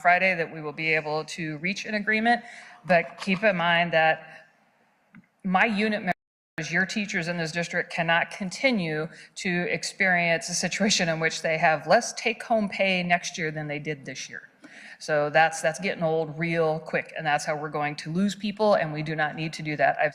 Friday that we will be able to reach an agreement, but keep in mind that my unit members, your teachers in this district, cannot continue to experience a situation in which they have less take-home pay next year than they did this year. So that's getting old real quick, and that's how we're going to lose people, and we do not need to do that.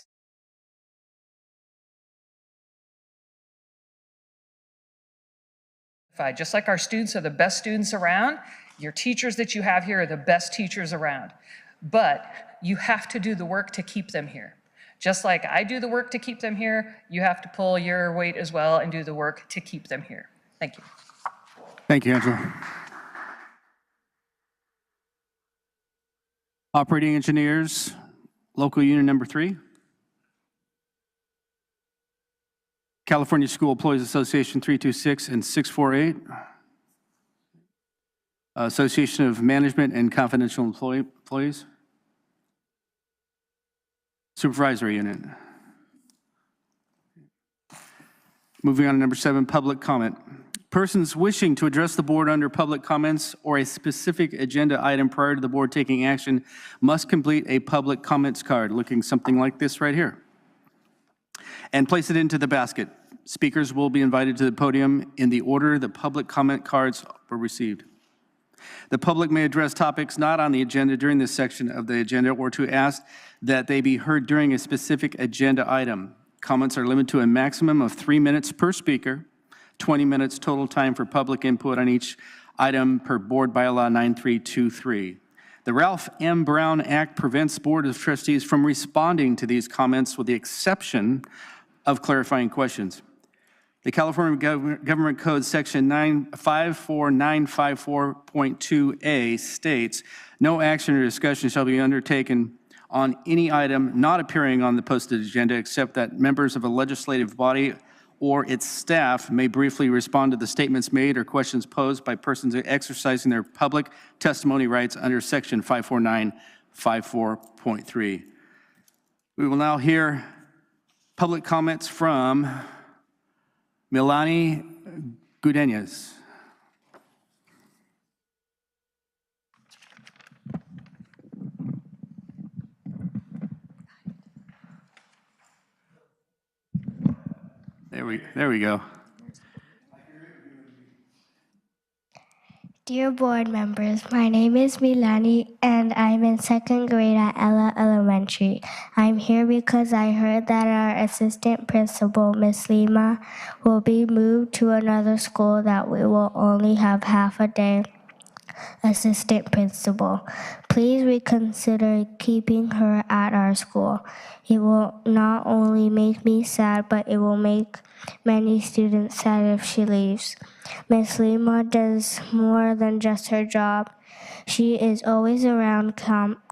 Just like our students are the best students around, your teachers that you have here are the best teachers around. But you have to do the work to keep them here. Just like I do the work to keep them here, you have to pull your weight as well and do the work to keep them here. Thank you. Thank you, Angela. Operating engineers, local union number 3. California School Employees Association 326 and 648. Association of Management and Confidential Employees. Supervisory unit. Moving on to number 7, public comment. Persons wishing to address the board under public comments or a specific agenda item prior to the board taking action must complete a public comments card looking something like this right here and place it into the basket. Speakers will be invited to the podium in the order the public comment cards were received. The public may address topics not on the agenda during this section of the agenda or to ask that they be heard during a specific agenda item. Comments are limited to a maximum of 3 minutes per speaker, 20 minutes total time for public input on each item per Board Bylaw 9323. The Ralph M. Brown Act prevents Board of Trustees from responding to these comments with the exception of clarifying questions. The California Government Code Section 54954.2a states, no action or discussion shall be undertaken on any item not appearing on the posted agenda except that members of a legislative body or its staff may briefly respond to the statements made or questions posed by persons exercising their public testimony rights under Section 54954.3. We will now hear public comments from Milani Gudenas. There we go. Dear board members, my name is Milani and I'm in 2nd grade at Ella Elementary. I'm here because I heard that our assistant principal, Miss Lima, will be moved to another school that we will only have half a day assistant principal. Please reconsider keeping her at our school. It will not only make me sad, but it will make many students sad if she leaves. Miss Lima does more than just her job. She is always around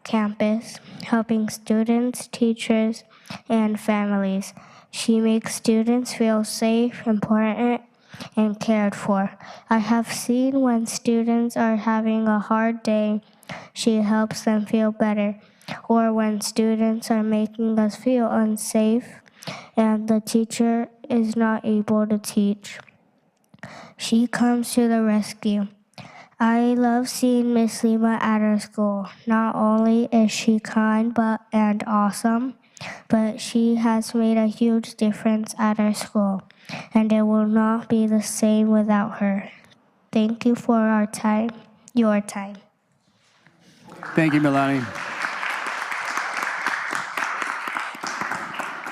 campus, helping students, teachers, and families. She makes students feel safe, important, and cared for. I have seen when students are having a hard day, she helps them feel better. Or when students are making us feel unsafe and the teacher is not able to teach, she comes to the rescue. I love seeing Miss Lima at our school. Not only is she kind and awesome, but she has made a huge difference at our school, and it will not be the same without her. Thank you for your time. Thank you, Milani.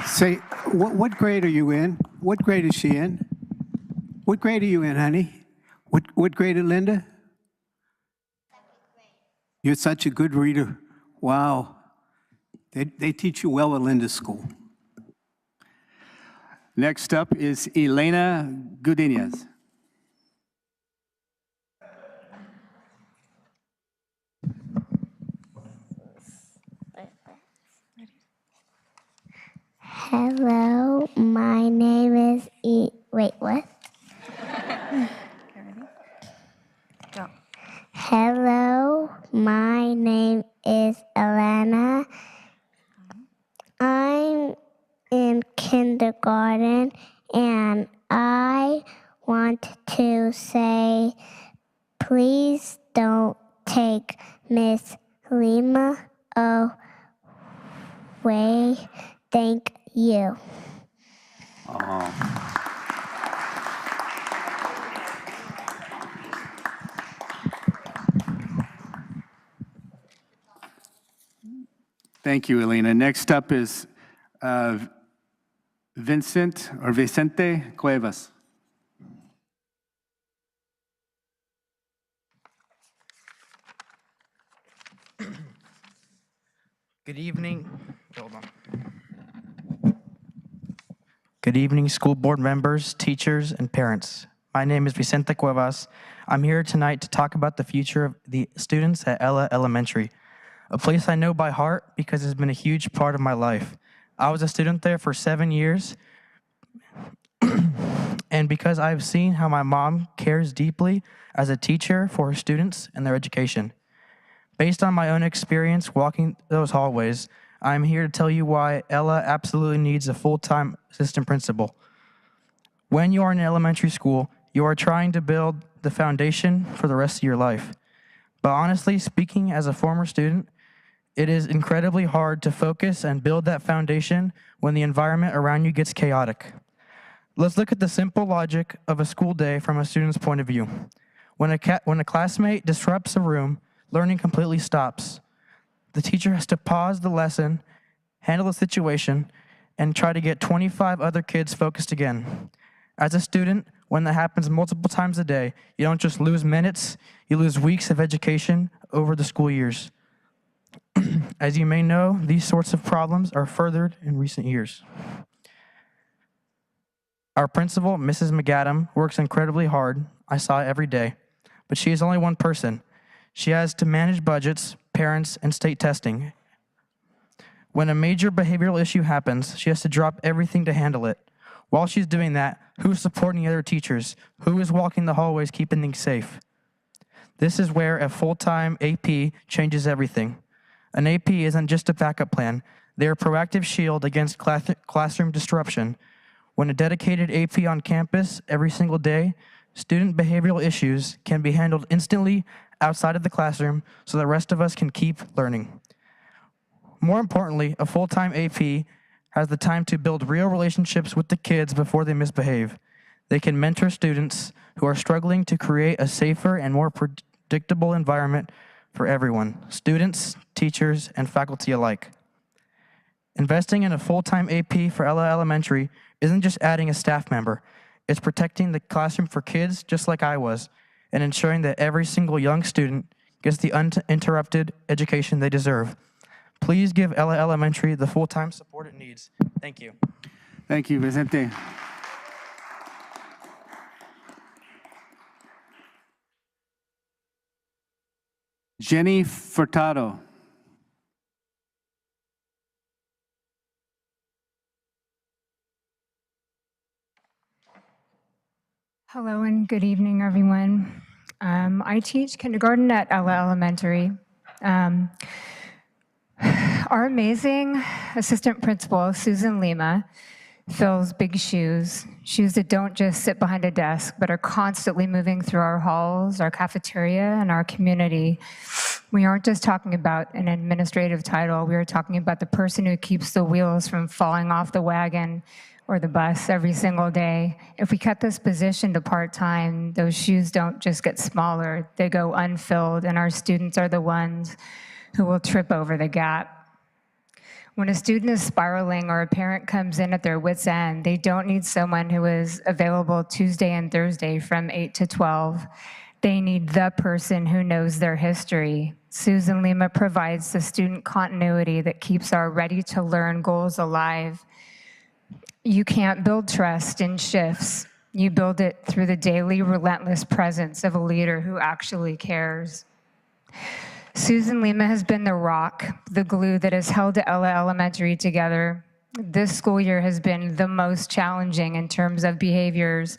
Say, what grade are you in? What grade is she in? What grade are you in, honey? What grade is Linda? 2nd grade. You're such a good reader. Wow. They teach you well at Linda's school. Next up is Elena Gudenas. Hello, my name is Wait, what? Go. Hello, my name is Elena. I'm in kindergarten and I want to say, please don't take Miss Lima away. Thank you. Thank you, Elena. Next up is Vicente Cuevas. Good evening. Hold on. Good evening, school board members, teachers, and parents. My name is Vicente Cuevas. I'm here tonight to talk about the future of the students at Ella Elementary, a place I know by heart because it's been a huge part of my life. I was a student there for 7 years, and because I've seen how my mom cares deeply as a teacher for her students and their education. Based on my own experience walking those hallways, I'm here to tell you why Ella absolutely needs a full-time assistant principal. When you are in elementary school, you are trying to build the foundation for the rest of your life. But honestly, speaking as a former student, it is incredibly hard to focus and build that foundation when the environment around you gets chaotic. Let's look at the simple logic of a school day from a student's point of view. When a classmate disrupts a room, learning completely stops. The teacher has to pause the lesson, handle the situation, and try to get 25 other kids focused again. As a student, when that happens multiple times a day, you don't just lose minutes, you lose weeks of education over the school years. As you may know, these sorts of problems are furthered in recent years. Our principal, Mrs. McAdam, works incredibly hard. I saw it every day, but she is only one person. She has to manage budgets, parents, and state testing. When a major behavioral issue happens, she has to drop everything to handle it. While she's doing that, who's supporting the other teachers? Who is walking the hallways keeping things safe? This is where a full-time AP changes everything. An AP isn't just a backup plan. They're a proactive shield against classroom disruption. When a dedicated AP on campus every single day, student behavioral issues can be handled instantly outside of the classroom so the rest of us can keep learning. More importantly, a full-time AP has the time to build real relationships with the kids before they misbehave. They can mentor students who are struggling to create a safer and more predictable environment for everyone, students, teachers, and faculty alike. Investing in a full-time AP for Ella Elementary isn't just adding a staff member. It's protecting the classroom for kids just like I was, and ensuring that every single young student gets the uninterrupted education they deserve. Please give Ella Elementary the full-time support it needs. Thank you. Thank you, Vicente. Jenny Furtado. Hello and good evening, everyone. I teach kindergarten at Ella Elementary. Our amazing assistant principal, Susan Lima, fills big shoes that don't just sit behind a desk, but are constantly moving through our halls, our cafeteria, and our community. We aren't just talking about an administrative title, we are talking about the person who keeps the wheels from falling off the wagon or the bus every single day. If we cut this position to part-time, those shoes don't just get smaller, they go unfilled, and our students are the ones who will trip over the gap. When a student is spiraling or a parent comes in at their wit's end, they don't need someone who is available Tuesday and Thursday from 8 to 12. They need the person who knows their history. Susan Lima provides the student continuity that keeps our ready-to-learn goals alive. You can't build trust in shifts. You build it through the daily, relentless presence of a leader who actually cares. Susan Lima has been the rock, the glue that has held Ella Elementary together. This school year has been the most challenging in terms of behaviors,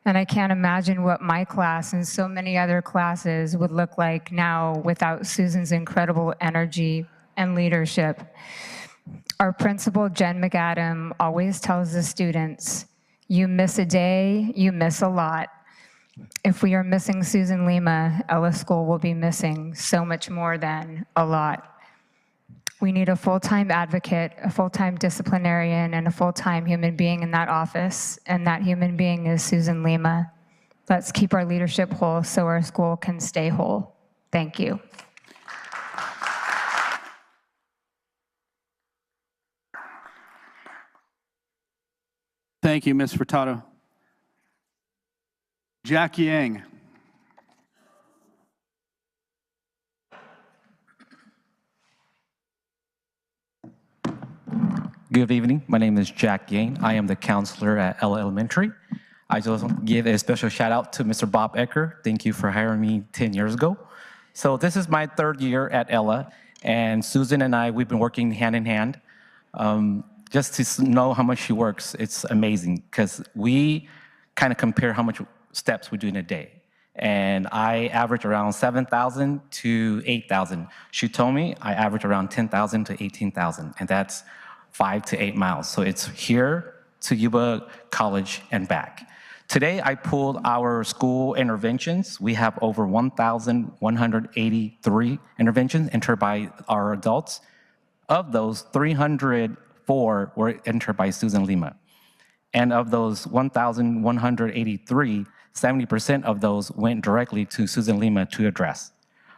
and I can't imagine what my class and so many other classes would look like now without Susan's incredible energy and leadership. Our principal, Jen McAdam, always tells the students, you miss a day, you miss a lot. If we are missing Susan Lima, Ella School will be missing so much more than a lot. We need a full-time advocate, a full-time disciplinarian, and a full-time human being in that office, and that human being is Susan Lima. Let's keep our leadership whole so our school can stay whole. Thank you. Thank you, Ms. Furtado. Jack Yang. Good evening. My name is Jack Yang. I am the counselor at Ella Elementary. I just want to give a special shout out to Mr. Bob Ecker. Thank you for hiring me 10 years ago. So this is my 3rd year at Ella, and Susan and I, we've been working hand in hand. Just to know how much she works, it's amazing because we kind of compare how much steps we do in a day. And I average around 7,000 to 8,000. She told me I average around 10,000 to 18,000, and that's 5 to 8 miles. So it's here to Yuba College and back. Today, I pulled our school interventions. We have over 1,183 interventions entered by our adults. Of those, 304 were entered by Susan Lima. And of those 1,183, 70% of those went directly to Susan Lima to address.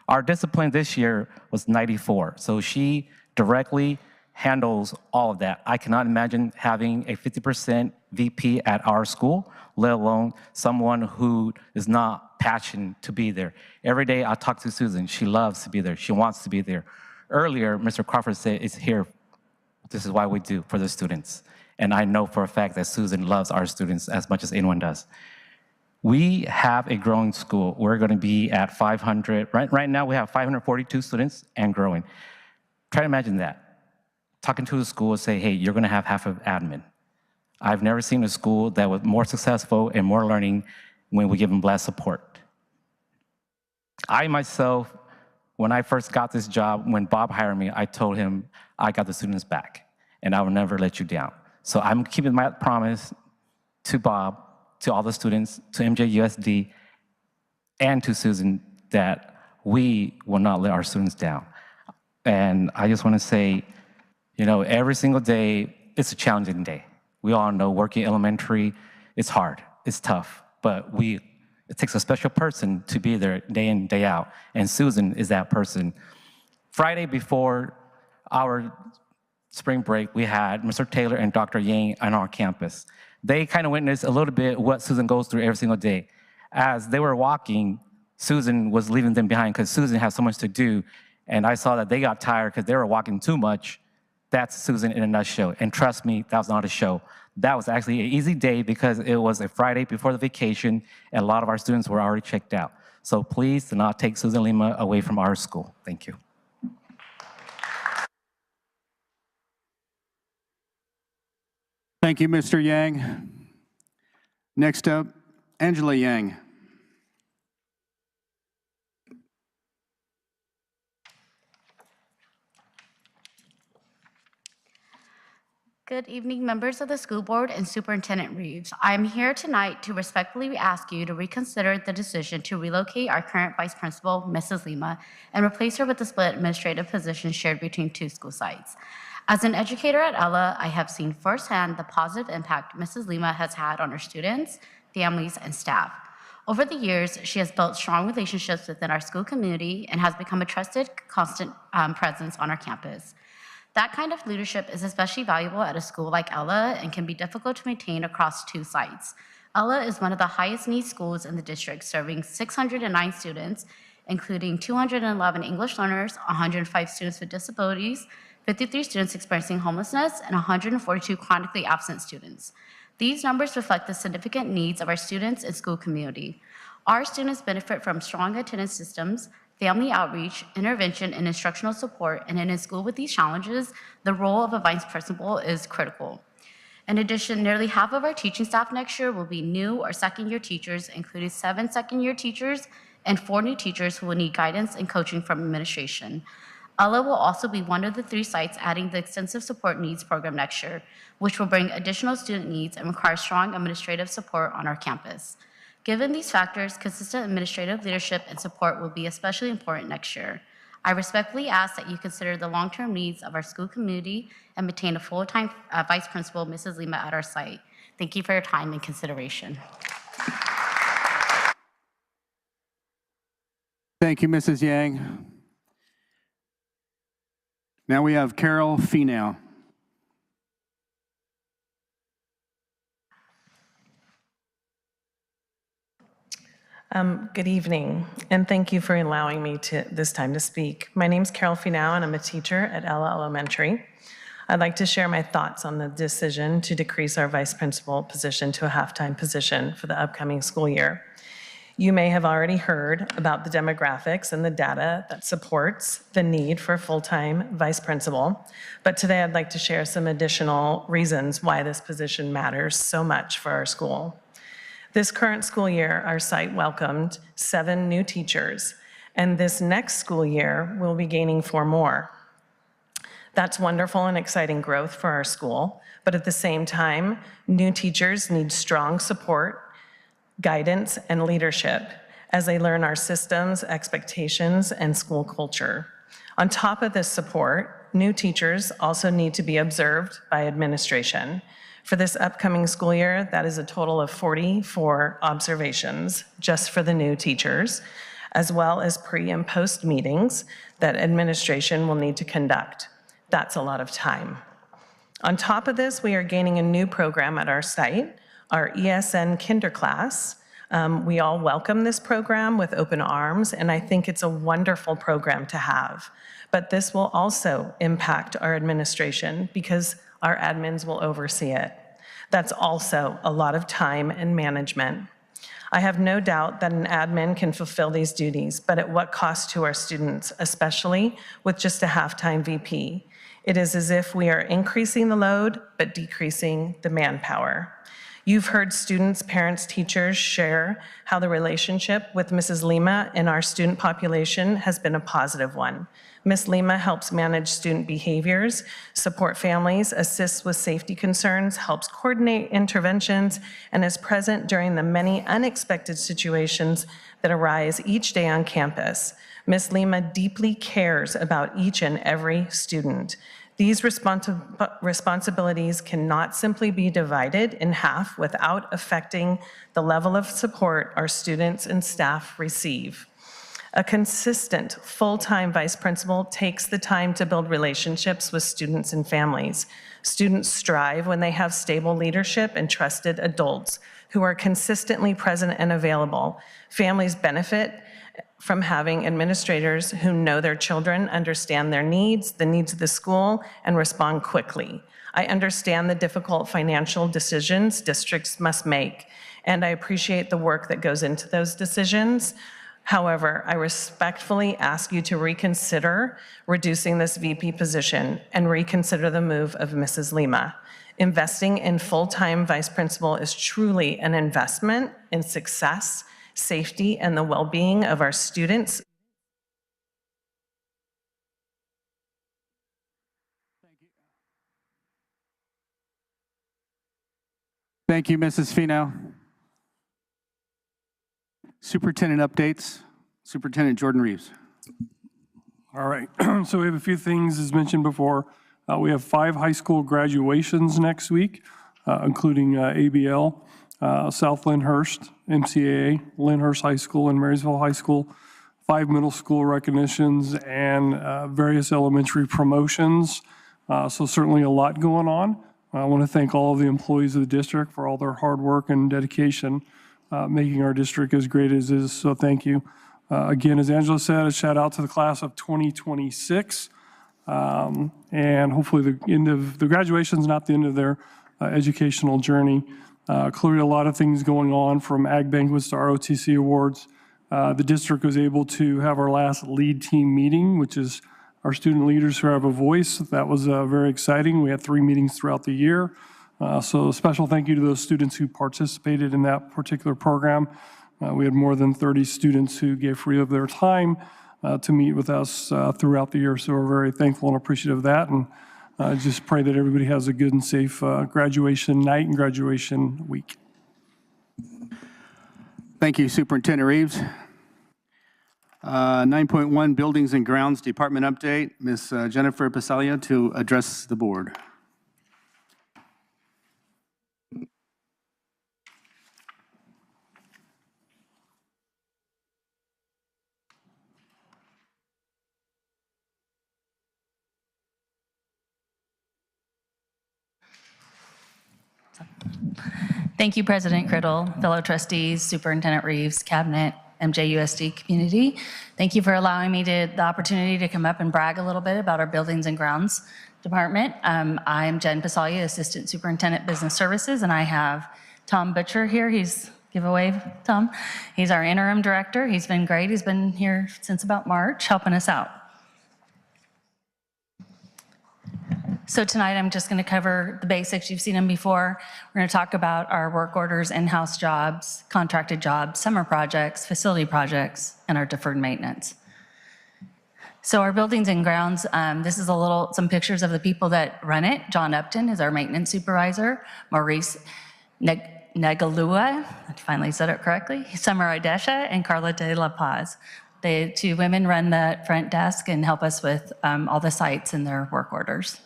Our discipline this year was 94, so she directly handles all of that. I cannot imagine having a 50% VP at our school, let alone someone who is not passionate to be there. Every day I talk to Susan, she loves to be there, she wants to be there. Earlier, Mr. Crawford said, it's here, this is why we do for the students. And I know for a fact that Susan loves our students as much as anyone does. We have a growing school. We're going to be at 500. Right now, we have 542 students and growing. Try to imagine that. Talking to a school and say, hey, you're going to have half of admin. I've never seen a school that was more successful and more learning when we give them less support. I myself, when I first got this job, when Bob hired me, I told him I got the students back and I will never let you down. So I'm keeping my promise to Bob, to all the students, to MJUSD, and to Susan that we will not let our students down. And I just want to say, you know, every single day, it's a challenging day. We all know working elementary, it's hard, it's tough, but it takes a special person to be there day in, day out, and Susan is that person. Friday before our spring break, we had Mr. Taylor and Dr. Yang on our campus. They kind of witnessed a little bit what Susan goes through every single day. As they were walking, Susan was leaving them behind because Susan has so much to do, and I saw that they got tired because they were walking too much. That's Susan in a nutshell, and trust me, that was not a show. That was actually an easy day because it was a Friday before the vacation, and a lot of our students were already checked out. So please do not take Susan Lima away from our school. Thank you. Thank you, Mr. Yang. Next up, Angela Yang. Good evening, members of the school board and Superintendent Reeves. I'm here tonight to respectfully ask you to reconsider the decision to relocate our current vice principal, Mrs. Lima, and replace her with a split administrative position shared between 2 school sites. As an educator at Ella, I have seen firsthand the positive impact Mrs. Lima has had on her students, families, and staff. Over the years, she has built strong relationships within our school community and has become a trusted, constant presence on our campus. That kind of leadership is especially valuable at a school like Ella and can be difficult to maintain across 2 sites. Ella is one of the highest need schools in the district, serving 609 students, including 211 English learners, 105 students with disabilities, 53 students experiencing homelessness, and 142 chronically absent students. These numbers reflect the significant needs of our students and school community. Our students benefit from strong attendance systems, family outreach, intervention, and instructional support, and in a school with these challenges, the role of a vice principal is critical. In addition, nearly half of our teaching staff next year will be new or second-year teachers, including 7 second-year teachers and 4 new teachers who will need guidance and coaching from administration. Ella will also be one of the 3 sites adding the Extensive Support Needs program next year, which will bring additional student needs and require strong administrative support on our campus. Given these factors, consistent administrative leadership and support will be especially important next year. I respectfully ask that you consider the long-term needs of our school community and maintain a full-time Vice Principal, Mrs. Lima, at our site. Thank you for your time and consideration. Thank you, Mrs. Yang. Now we have Carol Finau. Good evening, and thank you for allowing me this time to speak. My name's Carol Finau, and I'm a teacher at Ella Elementary. I'd like to share my thoughts on the decision to decrease our vice principal position to a half-time position for the upcoming school year. You may have already heard about the demographics and the data that supports the need for a full-time vice principal, but today I'd like to share some additional reasons why this position matters so much for our school. This current school year, our site welcomed 7 new teachers, and this next school year, we'll be gaining 4 more. That's wonderful and exciting growth for our school, but at the same time, new teachers need strong support, guidance, and leadership as they learn our systems, expectations, and school culture. On top of this support, new teachers also need to be observed by administration. For this upcoming school year, that is a total of 44 observations just for the new teachers, as well as pre and post meetings that administration will need to conduct. That's a lot of time. On top of this, we are gaining a new program at our site, our ESN Kinder class. We all welcome this program with open arms, and I think it's a wonderful program to have. But this will also impact our administration because our admins will oversee it. That's also a lot of time and management. I have no doubt that an admin can fulfill these duties, but at what cost to our students, especially with just a half-time VP? It is as if we are increasing the load, but decreasing the manpower. You've heard students, parents, teachers share how the relationship with Mrs. Lima and our student population has been a positive one. Ms. Lima helps manage student behaviors, support families, assists with safety concerns, helps coordinate interventions, and is present during the many unexpected situations that arise each day on campus. Ms. Lima deeply cares about each and every student. These responsibilities cannot simply be divided in half without affecting the level of support our students and staff receive. A consistent, full-time vice principal takes the time to build relationships with students and families. Students strive when they have stable leadership and trusted adults who are consistently present and available. Families benefit from having administrators who know their children, understand their needs, the needs of the school, and respond quickly. I understand the difficult financial decisions districts must make, and I appreciate the work that goes into those decisions. However, I respectfully ask you to reconsider reducing this VP position and reconsider the move of Mrs. Lima. Investing in full-time vice principal is truly an investment in success, safety, and the well-being of our students. Thank you, Mrs. Finau. Superintendent updates. Superintendent Jordan Reeves. All right, so we have a few things as mentioned before. We have 5 high school graduations next week, including ABL, South Lyndhurst, MCAA, Lyndhurst High School, and Marysville High School, 5 middle school recognitions, and various elementary promotions. So certainly a lot going on. I want to thank all of the employees of the district for all their hard work and dedication, making our district as great as it is, so thank you. Again, as Angela said, a shout out to the class of 2026. And hopefully the graduation is not the end of their educational journey. Clearly a lot of things going on, from ag banquets to ROTC awards. The district was able to have our last lead team meeting, which is our student leaders who have a voice. That was very exciting. We had 3 meetings throughout the year. So a special thank you to those students who participated in that particular program. We had more than 30 students who gave free of their time to meet with us throughout the year. So we're very thankful and appreciative of that. And just pray that everybody has a good and safe graduation night and graduation week. Thank you, Superintendent Reeves. 9.1 Buildings and Grounds Department Update. Ms. Jennifer Pasalia to address the board. Thank you, President Criddle, fellow trustees, Superintendent Reeves, Cabinet, MJUSD community. Thank you for allowing me the opportunity to come up and brag a little bit about our Buildings and Grounds Department. I'm Jen Pasalia, Assistant Superintendent Business Services, and I have Tom Butcher here. Give a wave, Tom. He's our interim director. He's been great. He's been here since about March, helping us out. So tonight I'm just going to cover the basics. You've seen them before. We're going to talk about our work orders, in-house jobs, contracted jobs, summer projects, facility projects, and our deferred maintenance. So our Buildings and Grounds, this is some pictures of the people that run it. John Upton is our maintenance supervisor. Maurice Negalua, I finally said it correctly, Summer Idesha, and Carla de la Paz. The two women run the front desk and help us with all the sites and their work orders.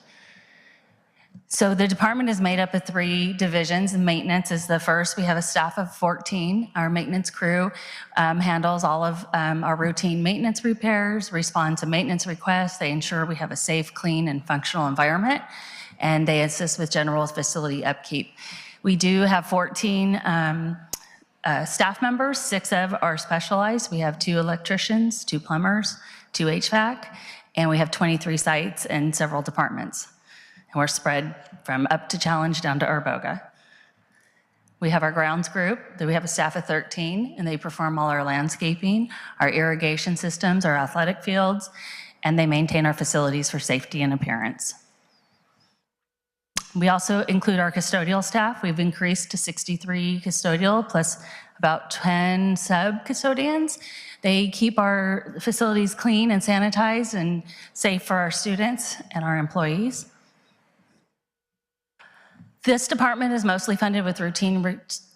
So the department is made up of 3 divisions, and maintenance is the first. We have a staff of 14. Our maintenance crew handles all of our routine maintenance repairs, respond to maintenance requests. They ensure we have a safe, clean, and functional environment, and they assist with general facility upkeep. We do have 14 staff members. 6 of are specialized. We have 2 electricians, 2 plumbers, 2 HVAC, and we have 23 sites and several departments. And we're spread from up to Challenge down to Arboga. We have our grounds group. We have a staff of 13, and they perform all our landscaping, our irrigation systems, our athletic fields, and they maintain our facilities for safety and appearance. We also include our custodial staff. We've increased to 63 custodial plus about 10 sub-custodians. They keep our facilities clean and sanitized and safe for our students and our employees. This department is mostly funded with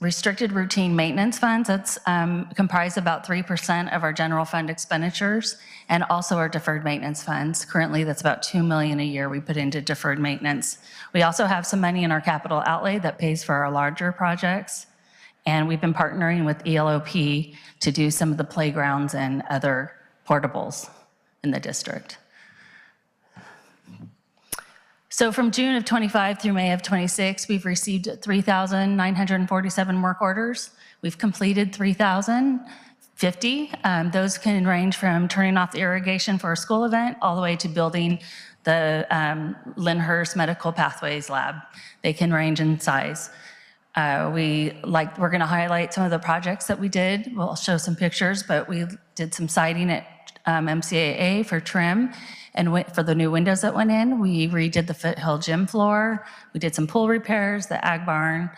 restricted routine maintenance funds. That's comprised about 3% of our general fund expenditures, and also our deferred maintenance funds. Currently, that's about $2 million a year we put into deferred maintenance. We also have some money in our capital outlay that pays for our larger projects, and we've been partnering with ELOP to do some of the playgrounds and other portables in the district. So from June of 25 through May of 26, we've received 3,947 work orders. We've completed 3,050. Those can range from turning off the irrigation for a school event all the way to building the Lyndhurst Medical Pathways Lab. They can range in size. We're going to highlight some of the projects that we did. We'll show some pictures, but we did some siding at MCAA for trim. And for the new windows that went in, we redid the Foothill gym floor. We did some pool repairs, the ag barn,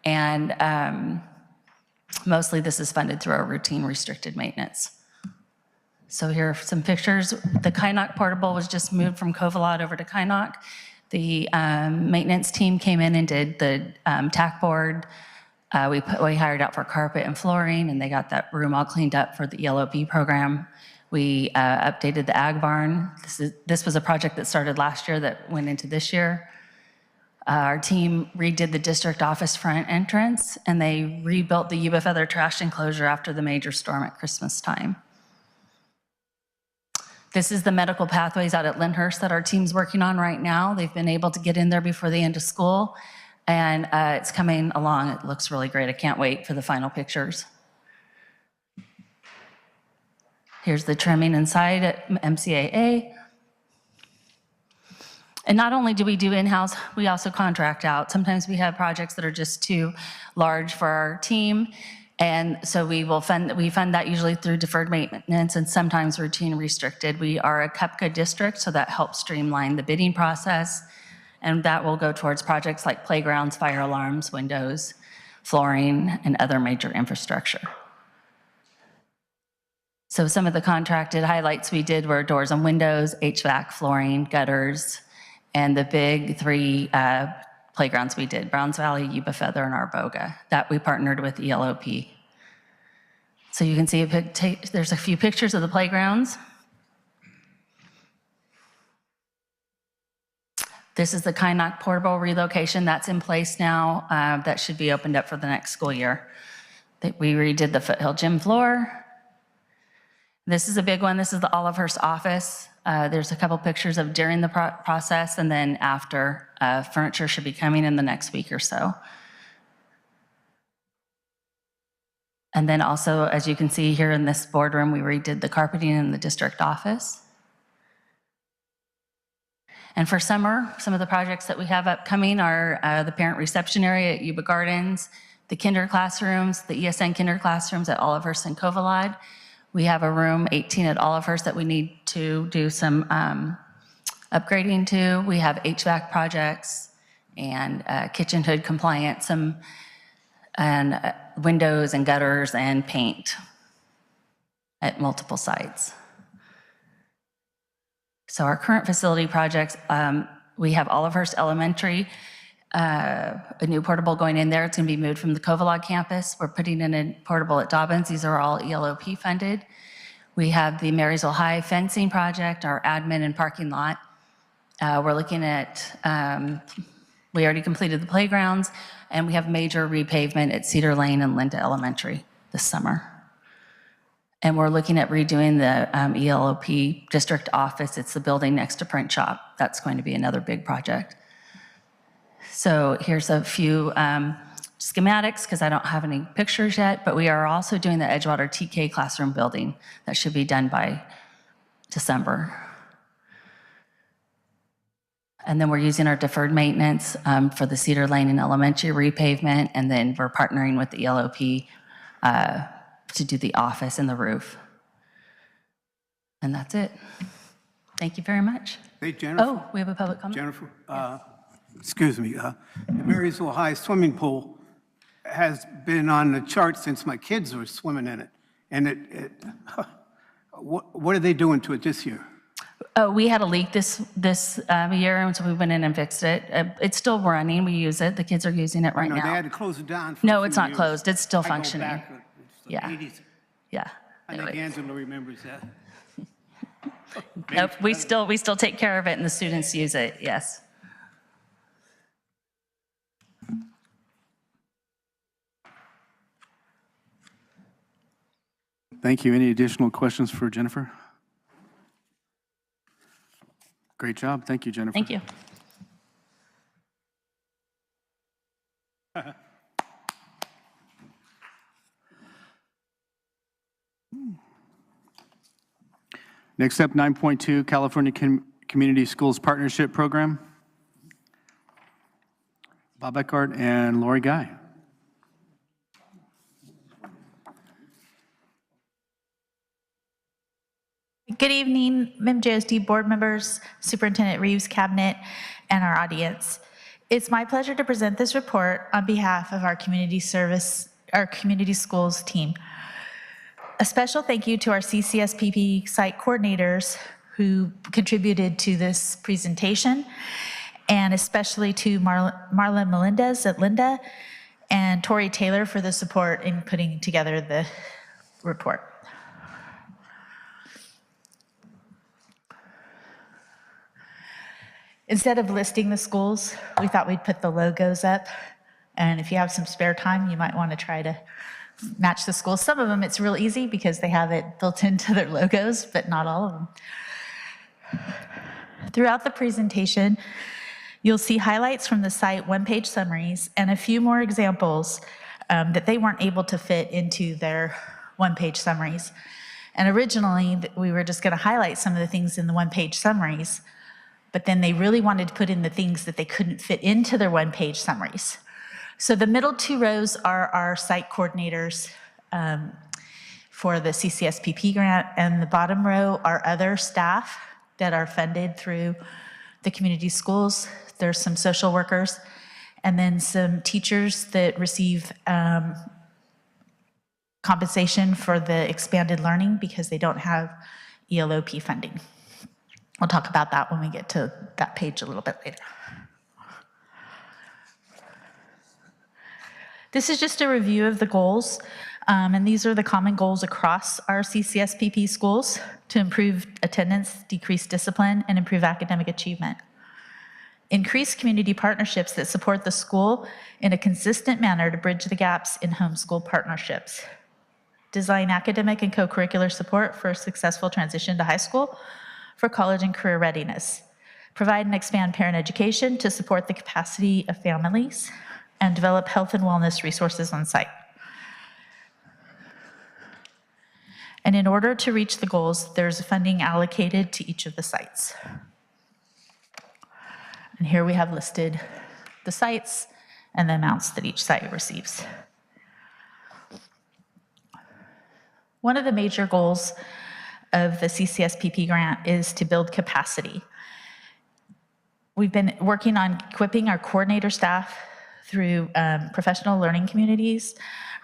and mostly this is funded through our routine restricted maintenance. So here are some pictures. The Kynoch portable was just moved from Covalot over to Kynoch. The maintenance team came in and did the tack board. We hired out for carpet and flooring, and they got that room all cleaned up for the ELOP program. We updated the ag barn. This was a project that started last year that went into this year. Our team redid the district office front entrance, and they rebuilt the Yuba-Sutter trash enclosure after the major storm at Christmas time. This is the medical pathways out at Lyndhurst that our team's working on right now. They've been able to get in there before the end of school, and it's coming along. It looks really great. I can't wait for the final pictures. Here's the trimming inside at MCAA. And not only do we do in-house, we also contract out. Sometimes we have projects that are just too large for our team, and so we fund that usually through deferred maintenance and sometimes routine restricted. We are a CUPCA district, so that helps streamline the bidding process, and that will go towards projects like playgrounds, fire alarms, windows, flooring, and other major infrastructure. So some of the contracted highlights we did were doors and windows, HVAC, flooring, gutters, and the big 3 playgrounds we did, Browns Valley, Yuba-Sutter, and Arboga, that we partnered with ELOP. So you can see, there's a few pictures of the playgrounds. This is the Kynoch portable relocation that's in place now. That should be opened up for the next school year. We redid the Foothill gym floor. This is a big one. This is the Olivehurst office. There's a couple pictures of during the process and then after. Furniture should be coming in the next week or so. And then also, as you can see here in this boardroom, we redid the carpeting in the district office. And for summer, some of the projects that we have upcoming are the parent reception area at Yuba Gardens, the kinder classrooms, the ESN kinder classrooms at Olivehurst and Covalad. We have a room 18 at Olivehurst that we need to do some upgrading to. We have HVAC projects and kitchen hood compliance, and windows and gutters and paint at multiple sites. So our current facility projects, we have Olivehurst Elementary, a new portable going in there. It's going to be moved from the Covalad campus. We're putting in a portable at Dobbins. These are all ELOP funded. We have the Marysville High fencing project, our admin and parking lot. We're looking at, we already completed the playgrounds, and we have major repavement at Cedar Lane and Linda Elementary this summer. And we're looking at redoing the ELOP district office. It's the building next to Print Shop. That's going to be another big project. So here's a few schematics, because I don't have any pictures yet, but we are also doing the Edgewater TK classroom building. That should be done by December. And then we're using our deferred maintenance for the Cedar Lane and Elementary repavement, and then we're partnering with the ELOP to do the office and the roof. And that's it. Thank you very much. Hey, Jennifer. Oh, we have a public comment? Jennifer, excuse me. The Marysville High swimming pool has been on the chart since my kids were swimming in it. And what are they doing to it this year? We had a leak this year, and so we went in and fixed it. It's still running. We use it. The kids are using it right No, now. they had to close it down for No, a it's few not years. closed. It's still I go functioning. back, it's the Yeah. 80s. Yeah. I think Angela remembers that. Nope, we still take care of it, and the students use it, yes. Thank you. Any additional questions for Jennifer? Great job. Thank you, Jennifer. Thank you. Next up, 9.2, California Community Schools Partnership Program. Bob Eckhart and Lori Guy. Good evening, MJSD board members, Superintendent Reeves, Cabinet, and our audience. It's my pleasure to present this report on behalf of our community schools team. A special thank you to our CCSPP site coordinators who contributed to this presentation, and especially to Marlon Melendez at Linda and Tori Taylor for the support in putting together the report. Instead of listing the schools, we thought we'd put the logos up. And if you have some spare time, you might want to try to match the schools. Some of them, it's real easy because they have it built into their logos, but not all of them. Throughout the presentation, you'll see highlights from the site, one-page summaries, and a few more examples that they weren't able to fit into their one-page summaries. And originally, we were just going to highlight some of the things in the one-page summaries, but then they really wanted to put in the things that they couldn't fit into their one-page summaries. So the middle two rows are our site coordinators for the CCSPP grant, and the bottom row are other staff that are funded through the community schools. There's some social workers, and then some teachers that receive compensation for the expanded learning because they don't have ELOP funding. We'll talk about that when we get to that page a little bit later. This is just a review of the goals. And these are the common goals across our CCSPP schools to improve attendance, decrease discipline, and improve academic achievement. Increase community partnerships that support the school in a consistent manner to bridge the gaps in homeschool partnerships. Design academic and co-curricular support for a successful transition to high school, for college and career readiness. Provide and expand parent education to support the capacity of families, and develop health and wellness resources on site. And in order to reach the goals, there's funding allocated to each of the sites. And here we have listed the sites and the amounts that each site receives. One of the major goals of the CCSPP grant is to build capacity. We've been working on equipping our coordinator staff through professional learning communities,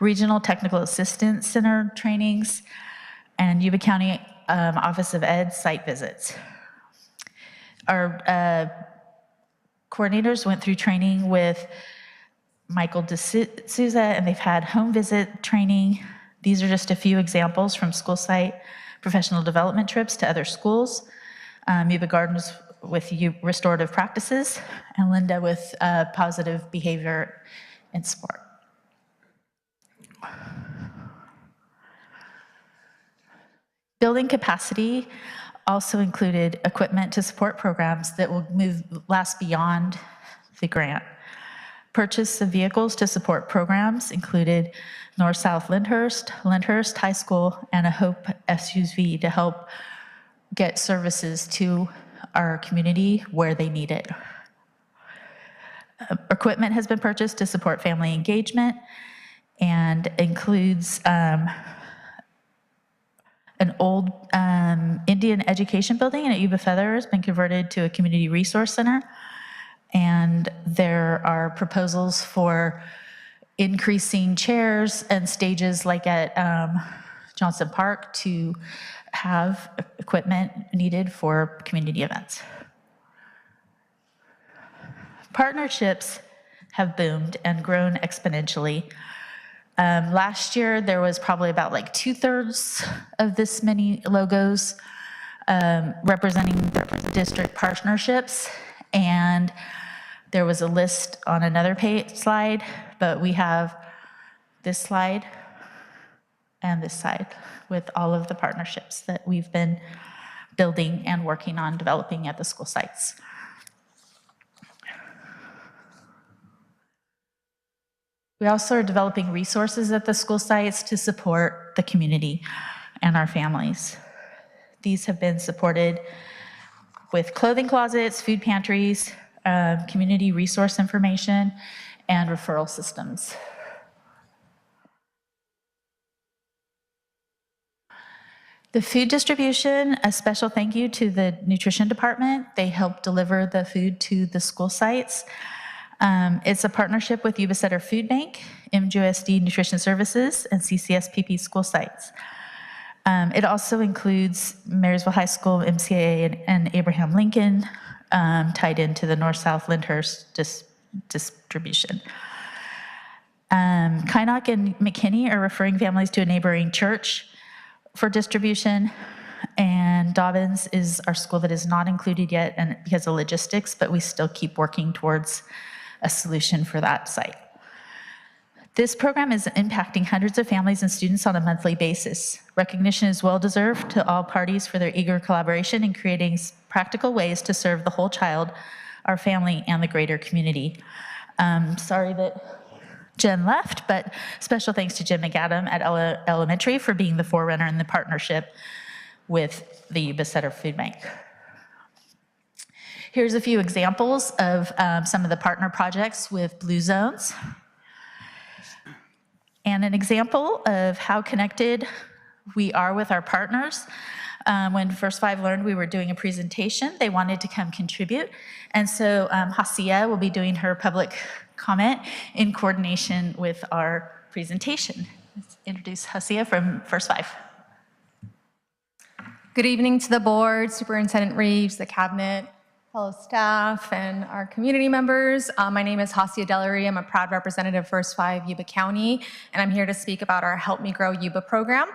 regional technical assistance center trainings, and Yuba County Office of Ed site visits. Our coordinators went through training with Michael D'Souza, and they've had home visit training. These are just a few examples from school site professional development trips to other schools. Yuba Gardens with restorative practices, and Linda with positive behavior in sport. Building capacity also included equipment to support programs that will last beyond the grant. Purchase of vehicles to support programs included North-South Lyndhurst High School, and a Hope SUV to help get services to our community where they need it. Equipment has been purchased to support family engagement and includes an old Indian education building at Yuba-Sutter has been converted to a community resource center. And there are proposals for increasing chairs and stages like at Johnson Park to have equipment needed for community events. Partnerships have boomed and grown exponentially. Last year, there was probably about like 2/3 of this many logos representing district partnerships. And there was a list on another slide, but we have this slide and this slide with all of the partnerships that we've been building and working on developing at the school sites. We also are developing resources at the school sites to support the community and our families. These have been supported with clothing closets, food pantries, community resource information, and referral systems. The food distribution, a special thank you to the nutrition department. They help deliver the food to the school sites. It's a partnership with Yuba-Sutter Food Bank, MJUSD Nutrition Services, and CCSPP school sites. It also includes Marysville High School, MCAA, and Abraham Lincoln, tied into the North-South Lyndhurst distribution. Kynoch and McKinney are referring families to a neighboring church for distribution, and Dobbins is our school that is not included yet and because of logistics, but we still keep working towards a solution for that site. This program is impacting hundreds of families and students on a monthly basis. Recognition is well-deserved to all parties for their eager collaboration in creating practical ways to serve the whole child, our family, and the greater community. Sorry that Jen left, but special thanks to Jim McAdam at Ella Elementary for being the forerunner in the partnership with the Yuba-Sutter Food Bank. Here's a few examples of some of the partner projects with Blue Zones. And an example of how connected we are with our partners. When First Five learned we were doing a presentation, they wanted to come contribute. And so Hasia will be doing her public comment in coordination with our presentation. Let's introduce Hasia from First Five. Good evening to the board, Superintendent Reeves, the cabinet, Hello, staff and our community members. My name is Hasia Dellery. I'm a proud representative of First 5 Yuba County, and I'm here to speak about our Help Me Grow Yuba program.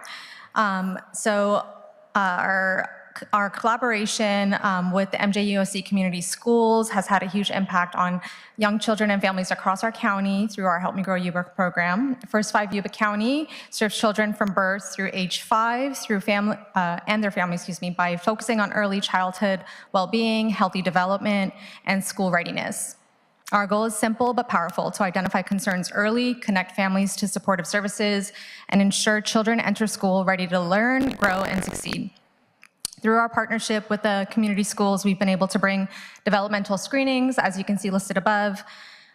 Our collaboration with the MJUSD Community Schools has had a huge impact on young children and families across our county through our Help Me Grow Yuba program. First 5 Yuba County serves children from birth through age 5 through and their families, by focusing on early childhood well-being, healthy development, and school readiness. Our goal is simple but powerful: to identify concerns early, connect families to supportive services, and ensure children enter school ready to learn, grow, and succeed. Through our partnership with the community schools, we've been able to bring developmental screenings, as you can see listed above,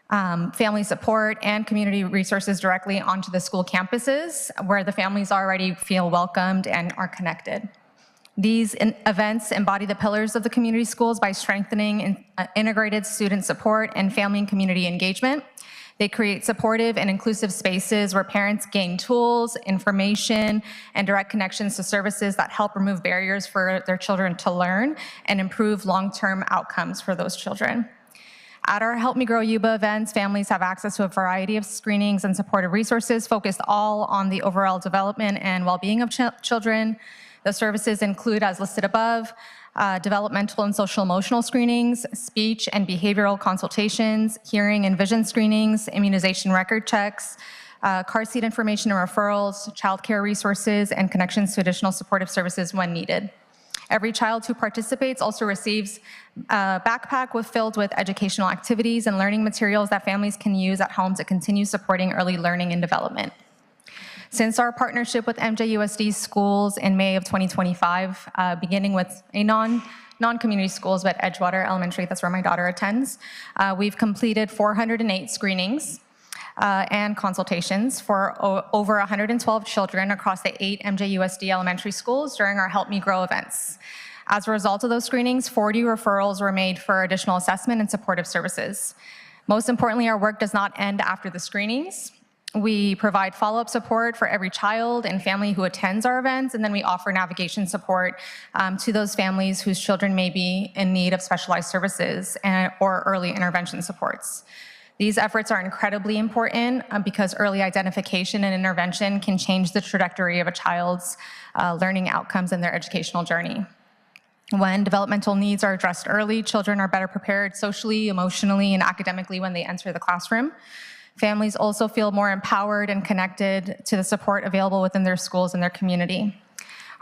family support, and community resources directly onto the school campuses, where the families already feel welcomed and are connected. These events embody the pillars of the community schools by strengthening integrated student support and family and community engagement. They create supportive and inclusive spaces where parents gain tools, information, and direct connections to services that help remove barriers for their children to learn and improve long-term outcomes for those children. At our Help Me Grow Yuba events, families have access to a variety of screenings and supportive resources focused all on the overall development and well-being of children. The services include, as listed above, developmental and social emotional screenings, speech and behavioral consultations, hearing and vision screenings, immunization record checks, car seat information and referrals, childcare resources, and connections to additional supportive services when needed. Every child who participates also receives a backpack filled with educational activities and learning materials that families can use at home to continue supporting early learning and development. Since our partnership with MJUSD schools in May of 2025, beginning with a non-community schools, but Edgewater Elementary, that's where my daughter attends, we've completed 408 screenings and consultations for over 112 children across the 8 MJUSD elementary schools during our Help Me Grow events. As a result of those screenings, 40 referrals were made for additional assessment and supportive services. Most importantly, our work does not end after the screenings. We provide follow-up support for every child and family who attends our events, and then we offer navigation support to those families whose children may be in need of specialized services or early intervention supports. These efforts are incredibly important because early identification and intervention can change the trajectory of a child's learning outcomes in their educational journey. When developmental needs are addressed early, children are better prepared socially, emotionally, and academically when they enter the classroom. Families also feel more empowered and connected to the support available within their schools and their community.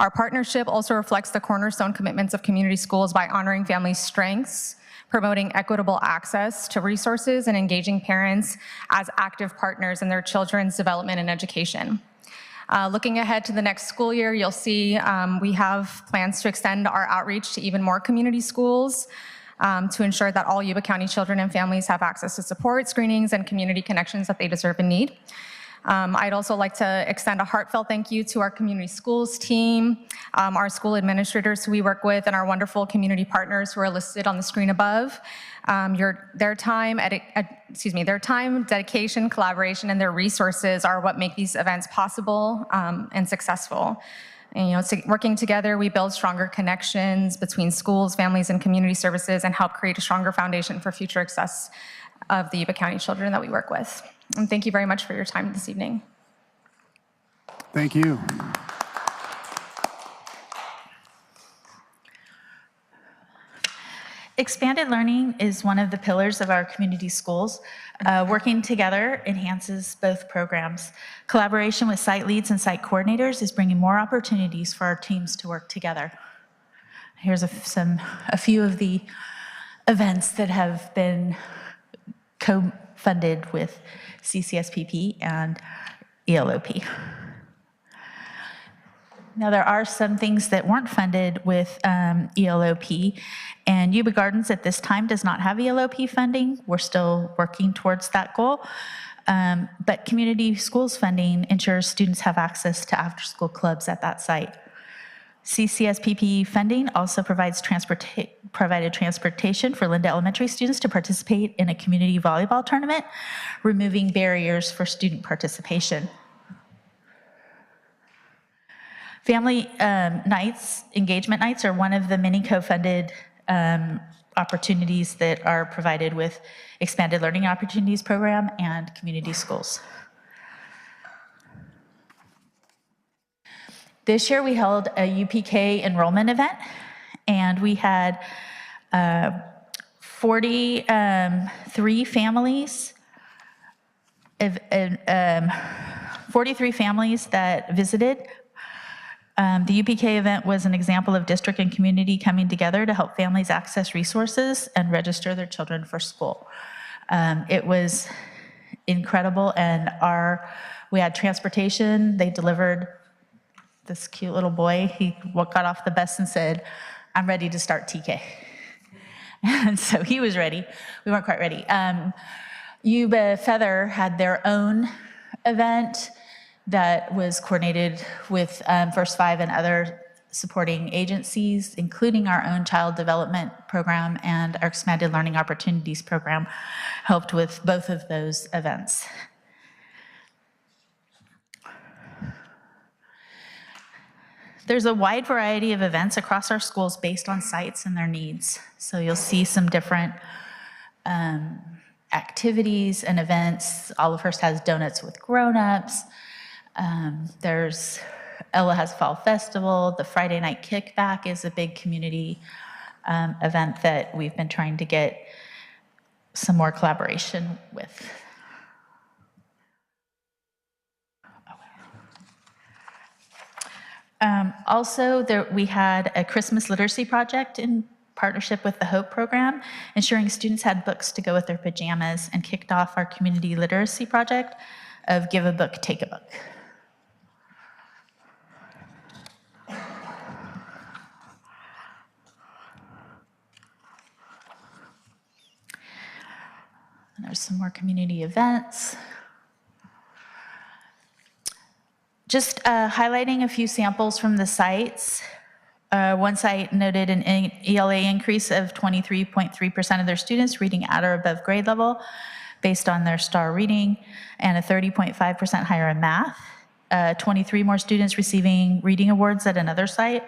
Our partnership also reflects the cornerstone commitments of community schools by honoring families' strengths, promoting equitable access to resources, and engaging parents as active partners in their children's development and education. Looking ahead to the next school year, you'll see we have plans to extend our outreach to even more community schools, to ensure that all Yuba County children and families have access to support, screenings, and community connections that they deserve and need. I'd also like to extend a heartfelt thank you to our community schools team, our school administrators who we work with, and our wonderful community partners who are listed on the screen above. Their time, dedication, collaboration, and their resources are what make these events possible and successful. And, working together, we build stronger connections between schools, families, and community services, and help create a stronger foundation for future success of the Yuba County children that we work with. And thank you very much for your time this evening. Thank you. Expanded learning is one of the pillars of our community schools. Working together enhances both programs. Collaboration with site leads and site coordinators is bringing more opportunities for our teams to work together. Here's a few of the events that have been co-funded with CCSPP and ELOP. Now, there are some things that weren't funded with ELOP, and Yuba Gardens at this time does not have ELOP funding. We're still working towards that goal. But community schools funding ensures students have access to after-school clubs at that site. CCSPP funding also provided transportation for Linda Elementary students to participate in a community volleyball tournament, removing barriers for student participation. Family nights, engagement nights, are one of the many co-funded opportunities that are provided with Expanded Learning Opportunities Program and community schools. This year we held a UPK enrollment event, and we had 43 families 43 families that visited. The UPK event was an example of district and community coming together to help families access resources and register their children for school. It was incredible, and we had transportation. They delivered this cute little boy. He got off the bus and said, "I'm ready to start TK." And so he was ready. We weren't quite ready. Yuba-Sutter had their own event that was coordinated with First Five and other supporting agencies, including our own child development program and our Expanded Learning Opportunities program, helped with both of those events. There's a wide variety of events across our schools based on sites and their needs. So you'll see some different activities and events. Olive Hurst has Donuts with Grown-Ups. Ella has Fall Festival. The Friday Night Kickback is a big community event that we've been trying to get some more collaboration with. Also, we had a Christmas literacy project in partnership with the HOPE program, ensuring students had books to go with their pajamas, and kicked off our community literacy project of Give a Book, Take a Book. And there's some more community events. Just highlighting a few samples from the sites. One site noted an ELA increase of 23.3% of their students reading at or above grade level based on their STAR reading, and a 30.5% higher in math. 23 more students receiving reading awards at another site,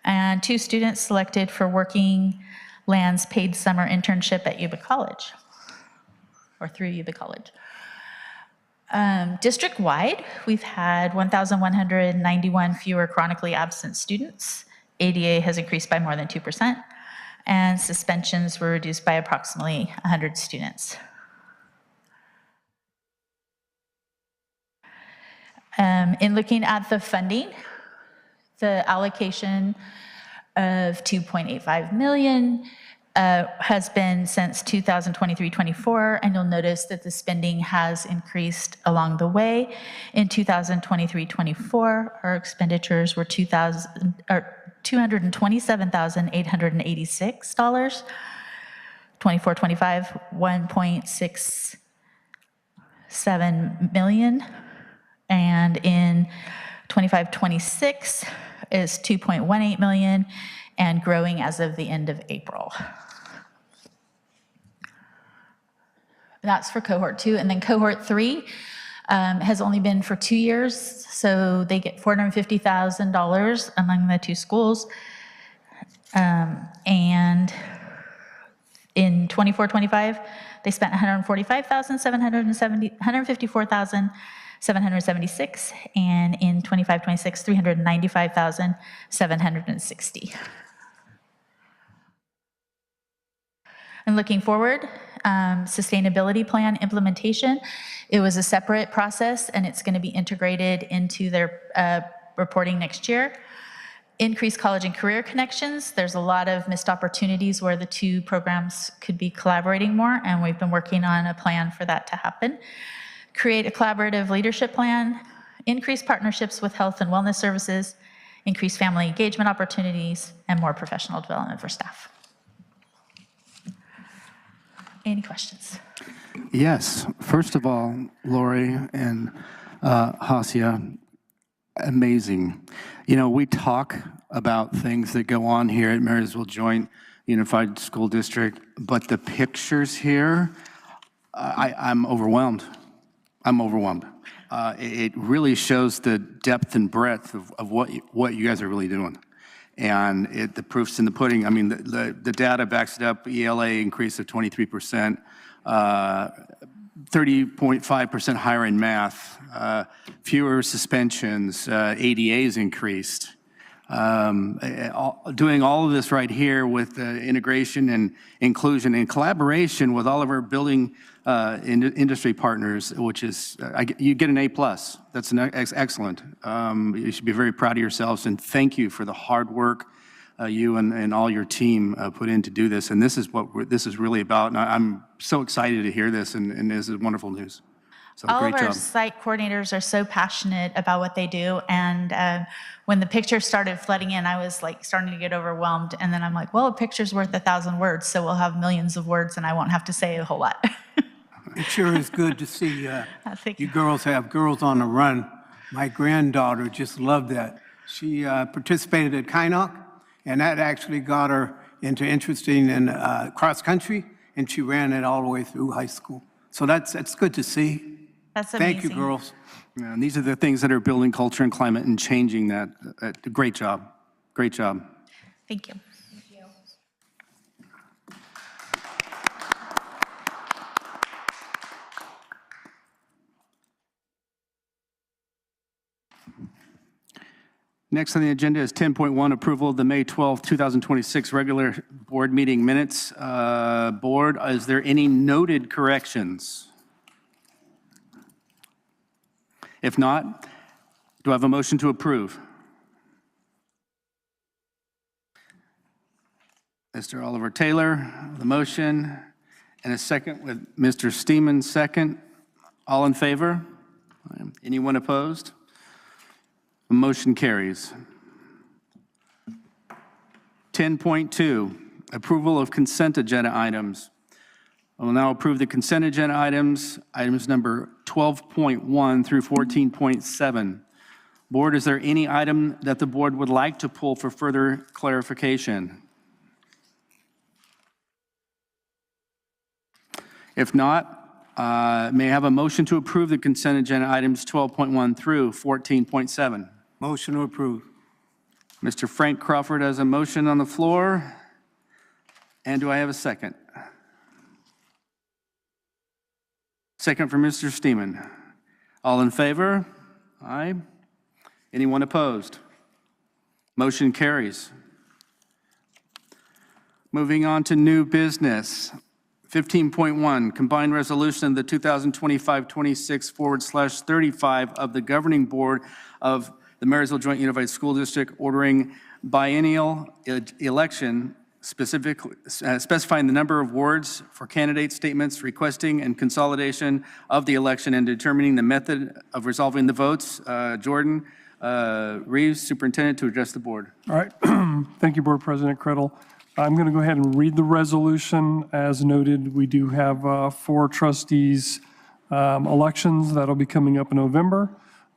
and 2 students selected for Working Land's paid summer internship at Yuba College, or through Yuba College. District-wide, we've had 1,191 fewer chronically absent students. ADA has increased by more than 2%, and suspensions were reduced by approximately 100 students. In looking at the funding, the allocation of $2.85 million has been since 2023-24, and you'll notice that the spending has increased along the way. In 2023-24, our expenditures were $227,886. 24-25, $1.67 million, and in 25-26 is $2.18 million, and growing as of the end of April. That's for cohort 2, and then cohort 3 has only been for 2 years, so they get $450,000 among the 2 schools. And in 24-25, they spent $154,776, and in 25-26, $395,760. And looking forward, sustainability plan implementation, it was a separate process, and it's going to be integrated into their reporting next year. Increased college and career connections. There's a lot of missed opportunities where the 2 programs could be collaborating more, and we've been working on a plan for that to happen. Create a collaborative leadership plan. Increase partnerships with health and wellness services. Increase family engagement opportunities, and more professional development for staff. Any questions? Yes. First of all, Lori and Hasia, amazing. You know, we talk about things that go on here at Marysville Joint Unified School District, but the pictures here, I'm overwhelmed. I'm overwhelmed. It really shows the depth and breadth of what you guys are really doing. And the proof's in the pudding. I mean, the data backs it up. ELA increase of 23%, 30.5% higher in math, fewer suspensions, ADAs increased. Doing all of this right here with integration and inclusion and collaboration with all of our building industry partners, which is, you get an A+. That's excellent. You should be very proud of yourselves, and thank you for the hard work you and all your team put in to do this. And this is what this is really about. And I'm so excited to hear this, and this is wonderful news. So All great of our job. site coordinators are so passionate about what they do. And when the pictures started flooding in, I was like starting to get overwhelmed. And then I'm like, well, a picture's worth 1,000 words, so we'll have millions of words and I won't have to say a whole lot. It sure is good to see Thank you girls have Girls on the Run. My granddaughter just loved that. She participated at Kynoch, and that actually got her into interesting in cross country, and she ran it all the way through high school. So that's good to see. That's amazing. Thank you, girls. Yeah, and these are the things that are building culture and climate and changing that. Great job. Great job. Thank you. Next on the agenda is 10.1, approval of the May 12, 2026 regular board meeting minutes. Board, is there any noted corrections? If not, do I have a motion to approve? Mr. Oliver Taylor, the motion, and a second with Mr. Steeman, second. All in favor? Anyone opposed? The motion carries. 10.2, approval of consent agenda items. I will now approve the consent agenda items number 12.1 through 14.7. Board, is there any item that the board would like to pull for further clarification? If not, may I have a motion to approve the consent agenda items 12.1 through 14.7? Motion to approve. Mr. Frank Crawford has a motion on the floor. And do I have a second? Second from Mr. Steeman. All in favor? Aye. Anyone opposed? Motion carries. Moving on to new business. 15.1, combined resolution of the 2025-26/35 of the Governing Board of the Marysville Joint Unified School District ordering biennial election, specifying the number of words for candidate statements, requesting and consolidation of the election, and determining the method of resolving the votes. Jordan Reeves, Superintendent, to address the board. All right. Thank you, Board President Criddle. I'm going to go ahead and read the resolution. As noted, we do have 4 trustees elections that'll be coming up in November.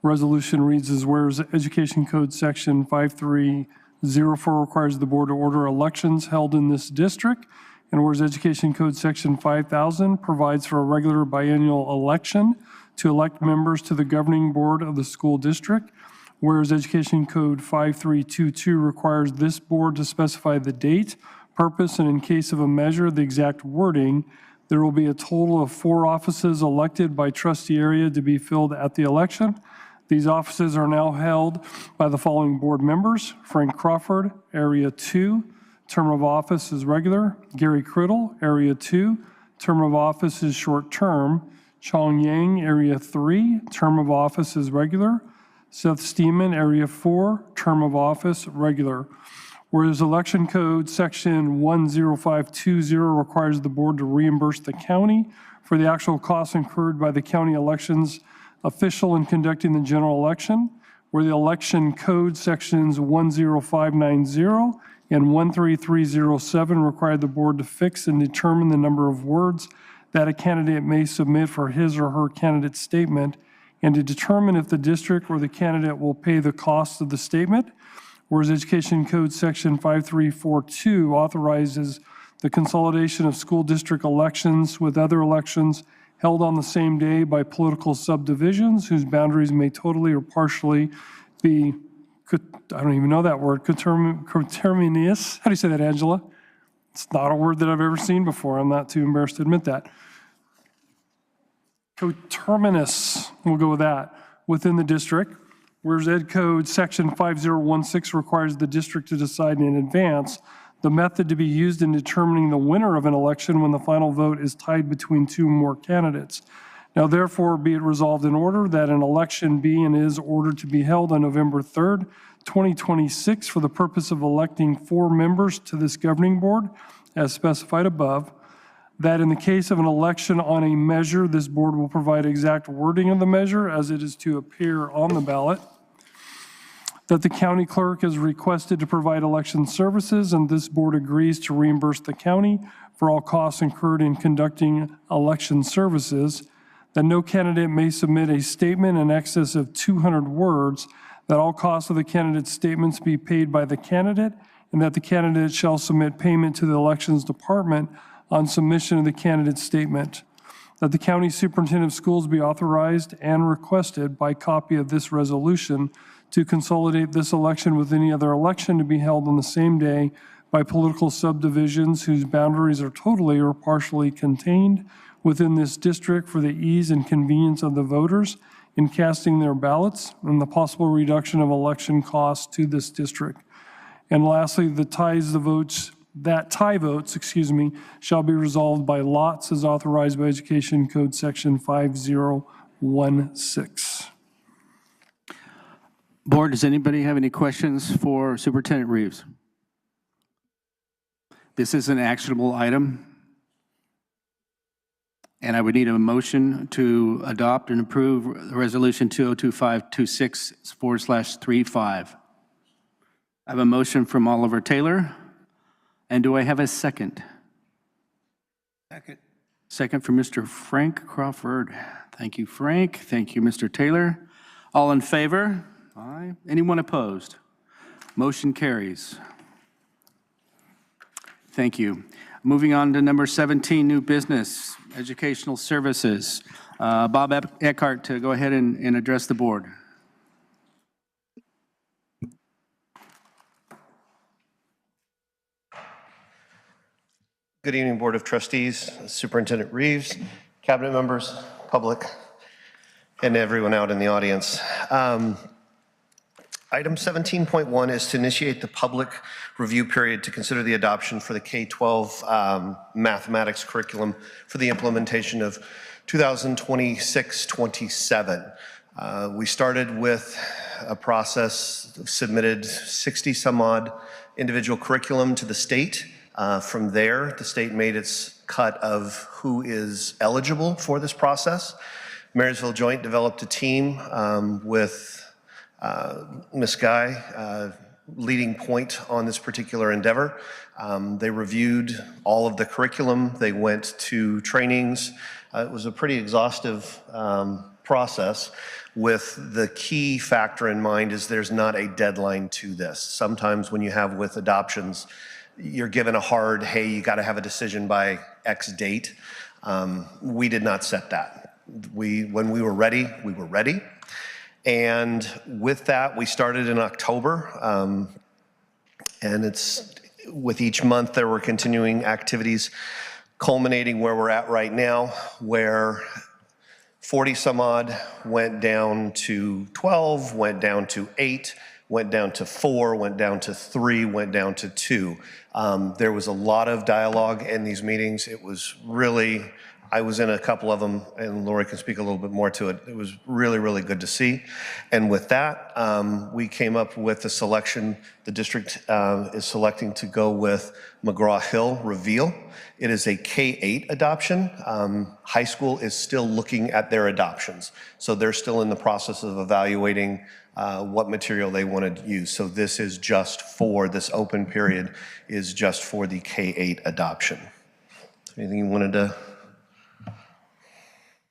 Resolution reads as whereas Education Code Section 5304 requires the board to order elections held in this district, and whereas Education Code Section 5000 provides for a regular biennial election to elect members to the governing board of the school district, whereas Education Code 5322 requires this board to specify the date, purpose, and in case of a measure, the exact wording, there will be a total of 4 offices elected by trustee area to be filled at the election. These offices are now held by the following board members: Frank Crawford, Area 2, term of office is regular; Gary Criddle, Area 2, term of office is short term; Chong Yang, Area 3, term of office is regular; Seth Steeman, Area 4, term of office regular. Whereas Election Code Section 10520 requires the board to reimburse the county for the actual costs incurred by the county elections official in conducting the general election, where the Election Code Sections 10590 and 13307 require the board to fix and determine the number of words that a candidate may submit for his or her candidate statement, and to determine if the district or the candidate will pay the cost of the statement, whereas Education Code Section 5342 authorizes the consolidation of school district elections with other elections held on the same day by political subdivisions whose boundaries may totally or partially be I don't even know that word, coterminous. How do you say that, Angela? It's not a word that I've ever seen before. I'm not too embarrassed to admit that. Coterminous, we'll go with that, within the district, whereas Ed Code Section 5016 requires the district to decide in advance the method to be used in determining the winner of an election when the final vote is tied between two or more candidates. Now, therefore, be it resolved in order that an election be and is ordered to be held on November 3rd, 2026 for the purpose of electing 4 members to this governing board, as specified above, that in the case of an election on a measure, this board will provide exact wording of the measure as it is to appear on the ballot, that the county clerk is requested to provide election services, and this board agrees to reimburse the county for all costs incurred in conducting election services, that no candidate may submit a statement in excess of 200 words, that all costs of the candidate's statements be paid by the candidate, and that the candidate shall submit payment to the elections department on submission of the candidate's statement, that the county superintendent of schools be authorized and requested by copy of this resolution to consolidate this election with any other election to be held on the same day by political subdivisions whose boundaries are totally or partially contained within this district for the ease and convenience of the voters in casting their ballots and the possible reduction of election costs to this district. And lastly, that tie votes, shall be resolved by lots as authorized by Education Code Section 5016. Board, does anybody have any questions for Superintendent Reeves? This is an actionable item, and I would need a motion to adopt and approve Resolution 2025-26/35. I have a motion from Oliver Taylor, and do I have a second? Second. Second from Mr. Frank Crawford. Thank you, Frank. Thank you, Mr. Taylor. All in favor? Aye. Anyone opposed? Motion carries. Thank you. Moving on to number 17, new business, educational services. Bob Eckhart to go ahead and address the board. Good evening, Board of Trustees, Superintendent Reeves, cabinet members, public, and everyone out in the audience. Item 17.1 is to initiate the public review period to consider the adoption for the K-12 mathematics curriculum for the implementation of 2026-27. We started with a process, submitted 60 some odd individual curriculum to the state. From there, the state made its cut of who is eligible for this process. Marysville Joint developed a team with Ms. Guy, leading point on this particular endeavor. They reviewed all of the curriculum. They went to trainings. It was a pretty exhaustive process with the key factor in mind is there's not a deadline to this. Sometimes when you have with adoptions, you're given a hard, hey, you got to have a decision by X date. We did not set that. When we were ready, we were ready. And with that, we started in October, and it's with each month there were continuing activities culminating where we're at right now, where 40 some odd went down to 12, went down to 8, went down to 4, went down to 3, went down to 2. There was a lot of dialogue in these meetings. It was really, I was in a couple of them, and Lori can speak a little bit more to it. It was really, really good to see. And with that, we came up with the selection. The district is selecting to go with McGraw-Hill Reveal. It is a K-8 adoption. High school is still looking at their adoptions. So they're still in the process of evaluating what material they want to use. So this is just for, this open period is just for the K-8 adoption. Anything you wanted to?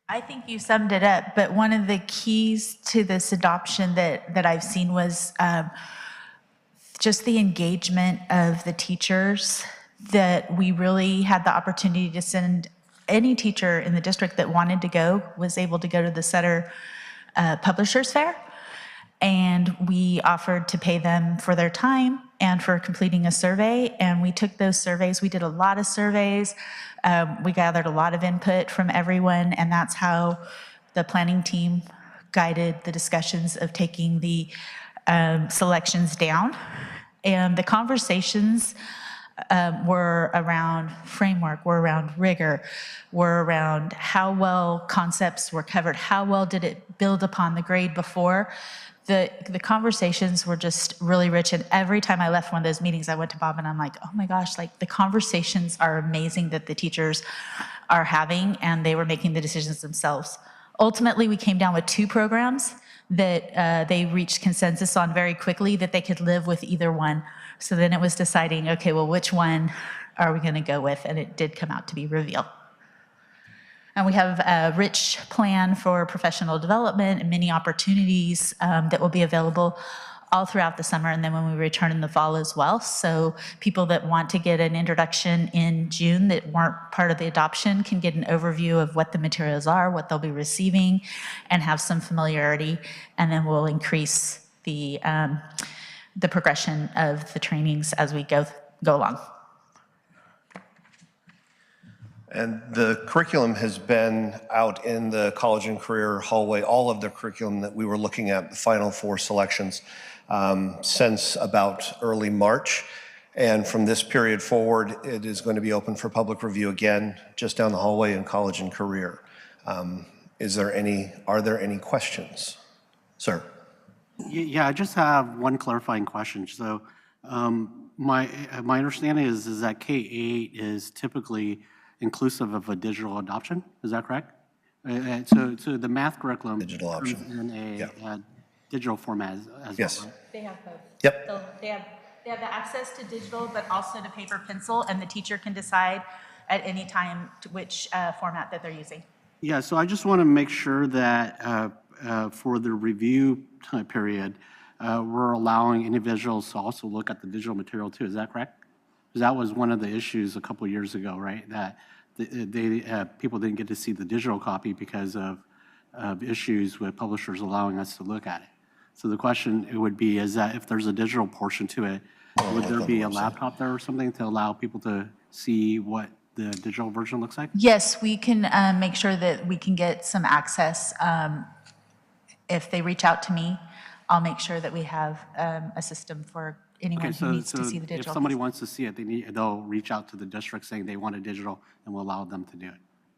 I think you summed it up, but one of the keys to this adoption that I've seen was just the engagement of the teachers, that we really had the opportunity to send any teacher in the district that wanted to go, was able to go to the Sutter Publishers Fair. And we offered to pay them for their time and for completing a survey. And we took those surveys. We did a lot of surveys. We gathered a lot of input from everyone. And that's how the planning team guided the discussions of taking the selections down. And the conversations were around framework, were around rigor, were around how well concepts were covered, how well did it build upon the grade before. The conversations were just really rich, and every time I left one of those meetings, I went to Bob and I'm like, oh my gosh, like the conversations are amazing that the teachers are having, and they were making the decisions themselves. Ultimately, we came down with 2 programs that they reached consensus on very quickly that they could live with either one. So then it was deciding, okay, well, which one are we going to go with? And it did come out to be Reveal. And we have a rich plan for professional development and many opportunities that will be available all throughout the summer, and then when we return in the fall as well. So people that want to get an introduction in June that weren't part of the adoption can get an overview of what the materials are, what they'll be receiving, and have some familiarity, and then we'll increase the progression of the trainings as we go along. And the curriculum has been out in the college and career hallway, all of the curriculum that we were looking at, the final 4 selections, since about early March. And from this period forward, it is going to be open for public review again, just down the hallway in college and career. Are there any questions? Sir. Yeah, I just have one clarifying question. So my understanding is that K-8 is typically inclusive of a digital adoption. Is that correct? So the math curriculum digital option in a digital format as yes. well, right? They have both. Yep. So they have the access to digital, but also to paper pencil, and the teacher can decide at any time to which format that they're using. Yeah, so I just want to make sure that for the review time period, we're allowing individuals to also look at the digital material too. Is that correct? Because that was one of the issues a couple of years ago, right? That people didn't get to see the digital copy because of issues with publishers allowing us to look at it. So the question would be is that if there's a digital portion to it, would there be a laptop there or something to allow people to see what the digital version looks like? Yes, we can make sure that we can get some access. If they reach out to me, I'll make sure that we have a system for anyone who needs to see the digital. If somebody wants to see it, they'll reach out to the district saying they want a digital, and we'll allow them to do it.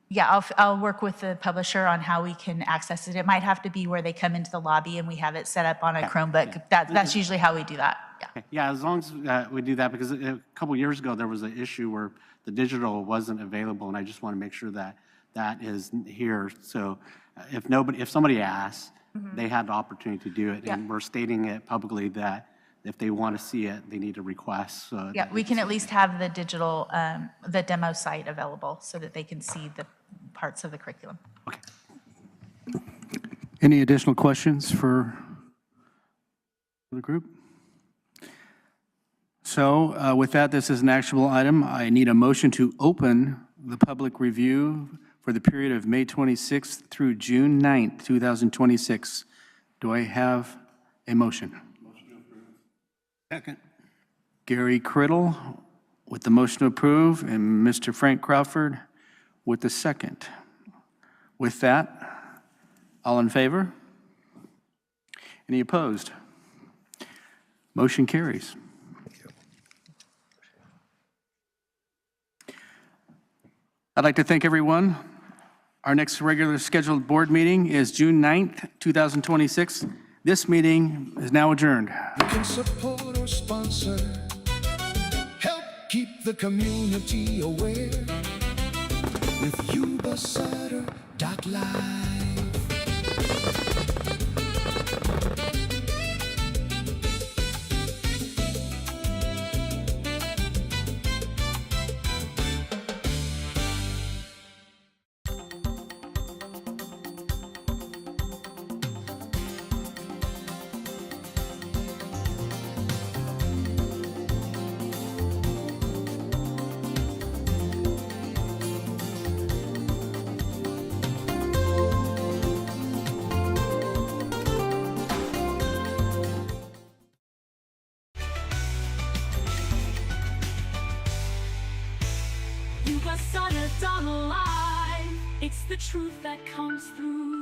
Yeah, I'll work with the publisher on how we can access it. It might have to be where they come into the lobby and we have it set up on a Chromebook. That's usually how we do that. Yeah. Yeah, as long as we do that, because a couple years ago there was an issue where the digital wasn't available, and I just want to make sure that that is here. So if somebody asks, they had the opportunity to do it, and we're stating it publicly that if they want to see it, they need to request. Yeah, we can at least have the digital, the demo site available so that they can see the parts of the curriculum. Okay. Any additional questions for the group? So with that, this is an actionable item. I need a motion to open the public review for the period of May 26th through June 9th, 2026. Do I have a motion? Second. Gary Criddle with the motion to approve, and Mr. Frank Crawford with the second. With that, all in favor? Any opposed? Motion carries. I'd like to thank everyone. Our next regular scheduled board meeting is June 9th, 2026. This meeting is now adjourned. You can support or sponsor, help keep the community aware with Yuba-Sutter.live. lived on a lie. It's the truth that comes through.